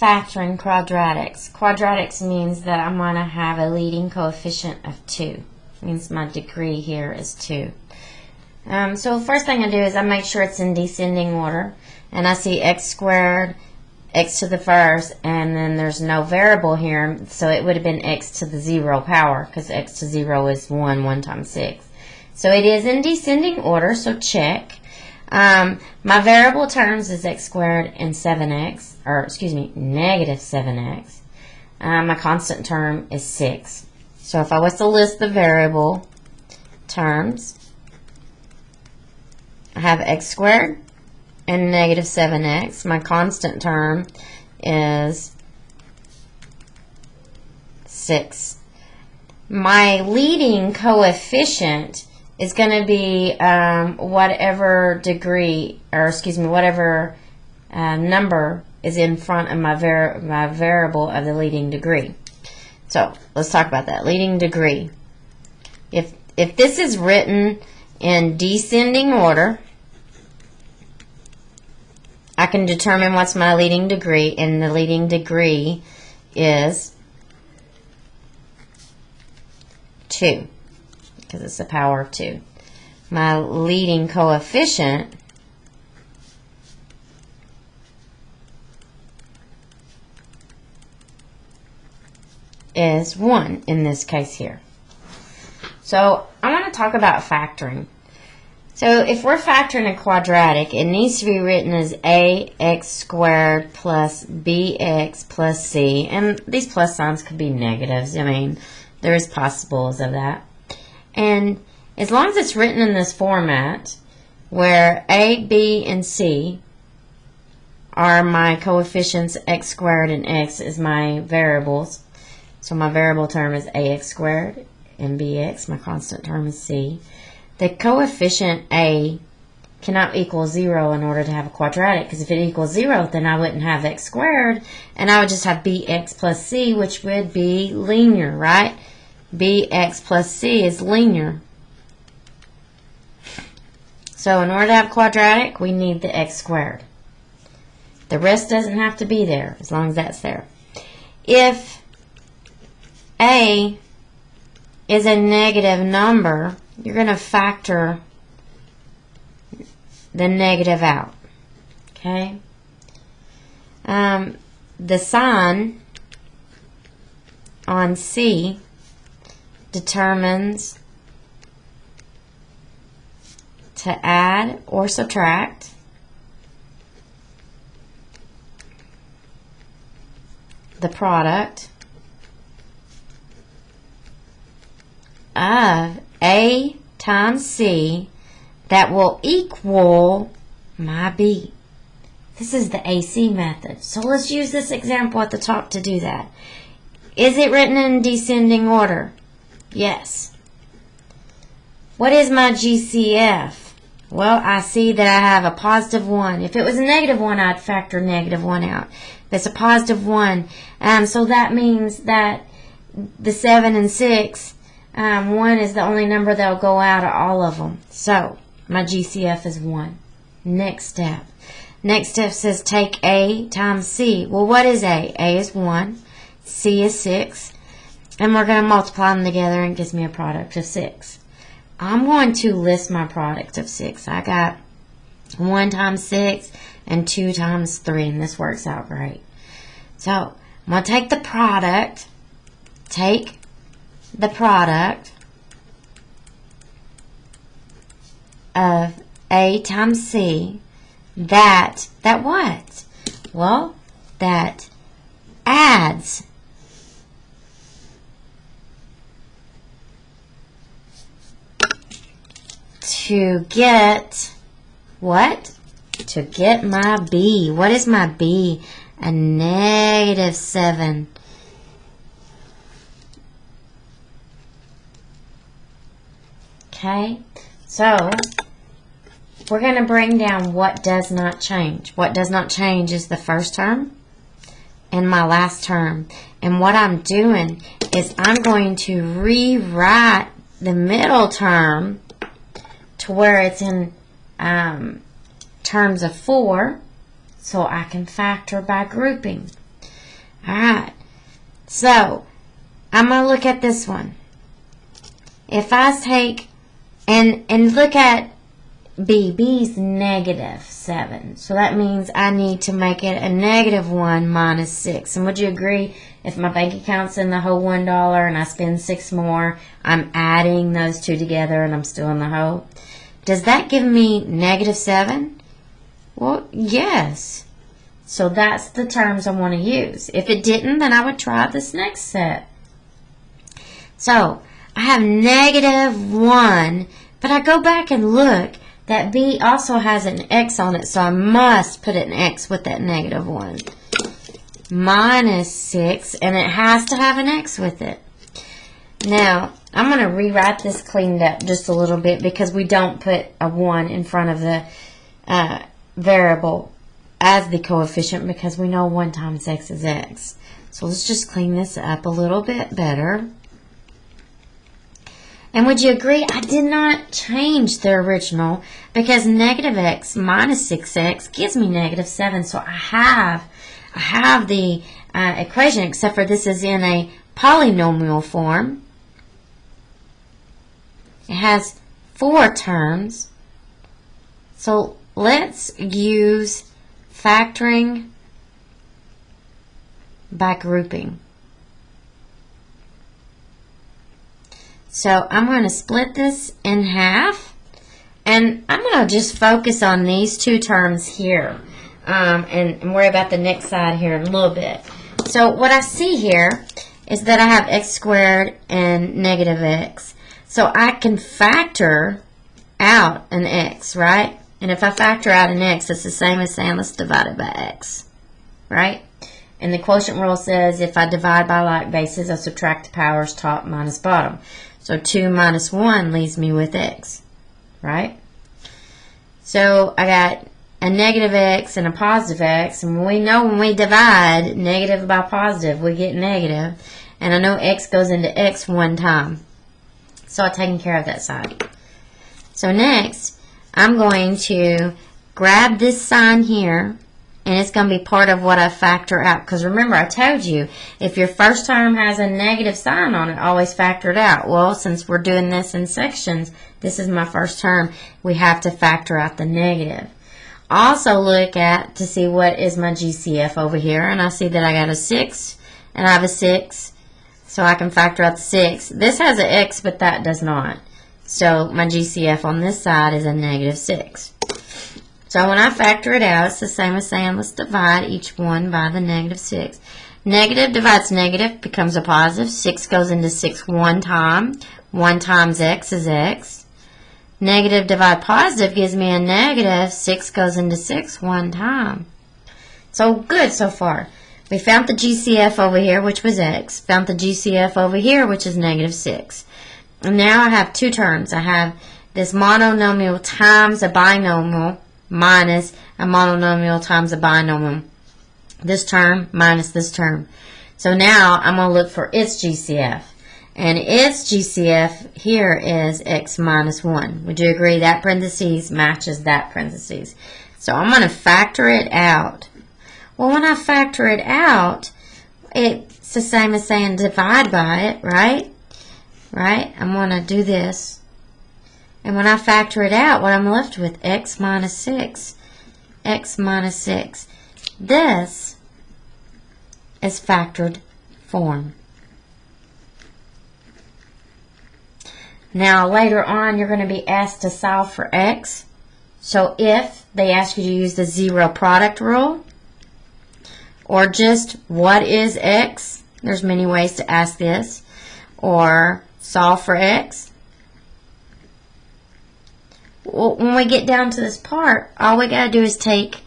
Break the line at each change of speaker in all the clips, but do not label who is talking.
factoring quadratics. Quadratics means that I'm going to have a leading coefficient of 2. It means my degree here is 2. So the first thing I do is I make sure it's in descending order. And I see x squared, x to the first, and then there's no variable here. So it would have been x to the 0 power, because x to 0 is 1, 1 times 6. So it is in descending order, so check. My variable terms is x squared and 7x, or excuse me, negative 7x. My constant term is 6. So if I was to list the variable terms, I have x squared and negative 7x. My constant term is 6. My leading coefficient is going to be whatever degree, or excuse me, whatever number is in front of my variable of the leading degree. So let's talk about that. Leading degree. If this is written in descending order, I can determine what's my leading degree, and the leading degree is 2. Because it's the power of 2. My leading coefficient is 1 in this case here. So I want to talk about factoring. So if we're factoring a quadratic, it needs to be written as ax squared plus bx plus c. And these plus signs could be negatives. I mean, there is possibles of that. And as long as it's written in this format, where a, b, and c are my coefficients, x squared and x is my variables. So my variable term is ax squared and bx. My constant term is c. The coefficient a cannot equal 0 in order to have a quadratic, because if it equals 0, then I wouldn't have x squared, and I would just have bx plus c, which would be linear, right? Bx plus c is linear. So in order to have quadratic, we need the x squared. The rest doesn't have to be there, as long as that's there. If a is a negative number, you're going to factor the negative out. Okay? The sign on C determines to add or subtract the product of A times C that will equal my B. This is the AC method. So let's use this example at the top to do that. Is it written in descending order? Yes. What is my GCF? Well, I see that I have a positive 1. If it was a negative 1, I'd factor negative 1 out. If it's a positive 1, so that means that the 7 and 6, 1 is the only number that will go out of all of them. So my GCF is 1. Next step. Next step says take A times C. Well, what is A? A is 1. C is 6. And we're going to multiply them together and it gives me a product of 6. I'm going to list my product of 6. I got 1 times 6 and 2 times 3, and this works out great. So I'm going to take the product, of A times C, that what? Well, that adds to get what? To get my B. What is my B? A negative 7. Okay, so we're going to bring down what does not change. What does not change is the first term and my last term. And what I'm doing is I'm going to rewrite the middle term to where it's in terms of 4, so I can factor by grouping. Alright, so I'm going to look at this one. If I take and look at B, B's negative 7. So that means I need to make it a negative 1 minus 6. And would you agree, if my bank account's in the whole $1 and I spend 6 more, I'm adding those two together and I'm still in the hole? Does that give me negative 7? Well, yes. So that's the terms I want to use. If it didn't, then I would try this next set. So I have negative 1, but I go back and look. That B also has an X on it, so I must put an X with that negative 1. Minus 6, and it has to have an X with it. Now, I'm going to rewrite this cleaned up just a little bit because we don't put a 1 in front of the variable as the coefficient because we know 1 times X is X. So let's just clean this up a little bit better. And would you agree, I did not change the original because negative X minus 6X gives me negative 7. So I have the equation, except for this is in a polynomial form. It has 4 terms. So let's use factoring by grouping. So I'm going to split this in half, and I'm going to just focus on these 2 terms here and worry about the next side here in a little bit. So what I see here is that I have x squared and negative x. So I can factor out an x, right? And if I factor out an x, it's the same as saying let's divide it by x, right? And the quotient rule says if I divide by like bases, I subtract the powers top minus bottom. So 2 minus 1 leaves me with x, right? So I got a negative x and a positive x. And we know when we divide negative by positive, we get negative. And I know x goes into x 1 time. So I've taken care of that side. So next, I'm going to grab this sign here. And it's going to be part of what I factor out. Because remember, I told you, if your first term has a negative sign on it, always factor it out. Well, since we're doing this in sections, this is my first term. We have to factor out the negative. Also look at to see what is my GCF over here. And I see that I got a 6 and I have a 6. So I can factor out the 6. This has an X, but that does not. So my GCF on this side is a negative 6. So when I factor it out, it's the same as saying let's divide each one by the negative 6. Negative divides negative becomes a positive. 6 goes into 6 1 time. 1 times x is x. Negative divide positive gives me a negative. 6 goes into 6 1 time. So good so far. We found the GCF over here, which was x. Found the GCF over here, which is negative 6. And now I have 2 terms. I have this monomial times a binomial minus a monomial times a binomial. This term minus this term. So now I'm going to look for its GCF. And its GCF here is x minus 1. Would you agree that parentheses matches that parentheses? So I'm going to factor it out. Well, when I factor it out, it's the same as saying divide by it, right? Right? I'm going to do this. And when I factor it out, what I'm left with, x minus 6. X minus 6. This is factored form. Now, later on, you're going to be asked to solve for x. So if they ask you to use the zero product rule, or just what is x, there's many ways to ask this, or solve for x. Well, when we get down to this part, all we got to do is take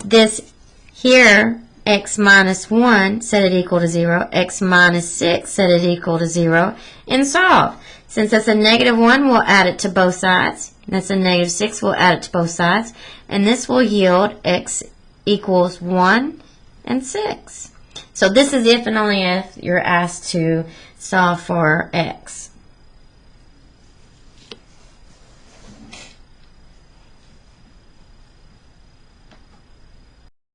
this here, x minus 1, set it equal to 0, x minus 6, set it equal to 0, and solve. Since that's a negative 1, we'll add it to both sides. That's a negative 6, we'll add it to both sides. And this will yield x equals 1 and 6. So this is if and only if you're asked to solve for x.